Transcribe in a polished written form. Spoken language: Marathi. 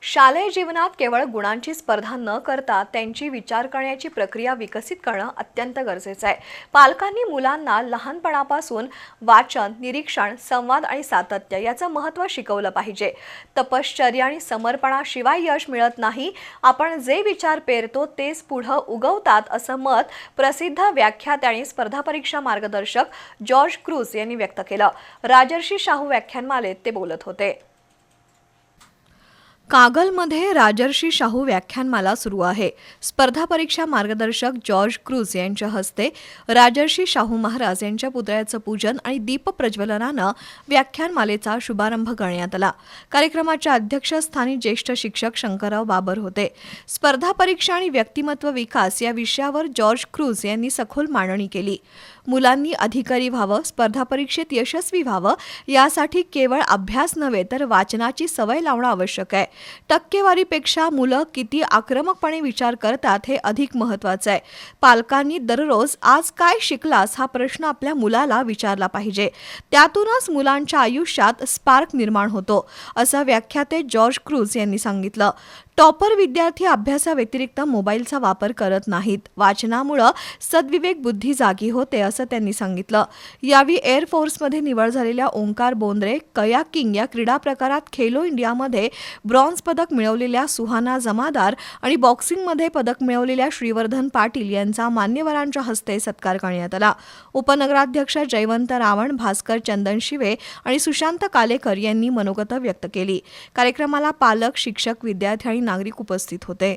शालेय जीवनात केवळ गुणांची स्पर्धा न करता त्यांची विचार करण्याची प्रक्रिया विकसित करणं अत्यंत गरजेचं आहे। पालकांनी मुलांना लहानपणापासून वाचन, निरीक्षण, संवाद आणि सातत्य याचं महत्त्व शिकवलं पाहिजे। तपश्चर्या आणि समर्पणाशिवाय यश मिळत नाही। आपण जे विचार पेरतो तेच पुढे उगवतात असं मत प्रसिद्ध व्याख्याते आणि स्पर्धा परीक्षा मार्गदर्शक जॉर्ज क्रूज यांनी व्यक्त केलं। राजर्षी शाहू व्याख्यानमालेत ते बोलत होते। कागलमध्ये राजर्षी शाहू व्याख्यानमाला सुरू आहे। स्पर्धा परीक्षा मार्गदर्शक जॉर्ज क्रूज यांच्या हस्ते राजर्षी शाहू महाराज यांच्या पुतळ्याचं पूजन आणि दीप प्रज्वलनानं व्याख्यानमालेचा शुभारंभ करण्यात आला। कार्यक्रमाच्या अध्यक्षस्थानी ज्येष्ठ शिक्षक शंकरराव बाबर होते। स्पर्धा परीक्षा आणि व्यक्तिमत्व विकास या विषयावर जॉर्ज क्रूज यांनी सखोल मांडणी केली। मुलांनी अधिकारी व्हावं, स्पर्धा परीक्षेत यशस्वी व्हावं यासाठी केवळ अभ्यास नव्हे तर वाचनाची सवय लावणं आवश्यक आहे। टक्केवारीपेक्षा मुलं किती आक्रमकपणे विचार करतात हे अधिक महत्त्वाचं आहे। पालकांनी दररोज आज काय शिकलास हा प्रश्न आपल्या मुलाला विचारला पाहिजे। त्यातूनच मुलांच्या आयुष्यात स्पार्क निर्माण होतो, असं व्याख्याते जॉर्ज क्रूज यांनी सांगितलं। टॉपर विद्यार्थी अभ्यासाव्यतिरिक्त मोबाईलचा वापर करत नाहीत। वाचनामुळे सद्विवेक बुद्धी जागी होते असं त्यांनी सांगितलं। यावेळी एअर फोर्समध्ये निवड झालेल्या ओंकार बोंद्रे, कयाकिंग या क्रीडा प्रकारात खेलो इंडियामध्ये ब्रॉन्झ पदक मिळवलेल्या सुहाना जमादार आणि बॉक्सिंगमध्ये पदक मिळवलेल्या श्रीवर्धन पाटील यांचा मान्यवरांच्या हस्ते सत्कार करण्यात आला। उपनगराध्यक्ष जयवंत रावण, भास्कर चंदन शिवे आणि सुशांत कालेकर यांनी मनोगत व्यक्त केली। कार्यक्रमाला पालक, शिक्षक, विद्यार्थी आणि नागरिक उपस्थित होते।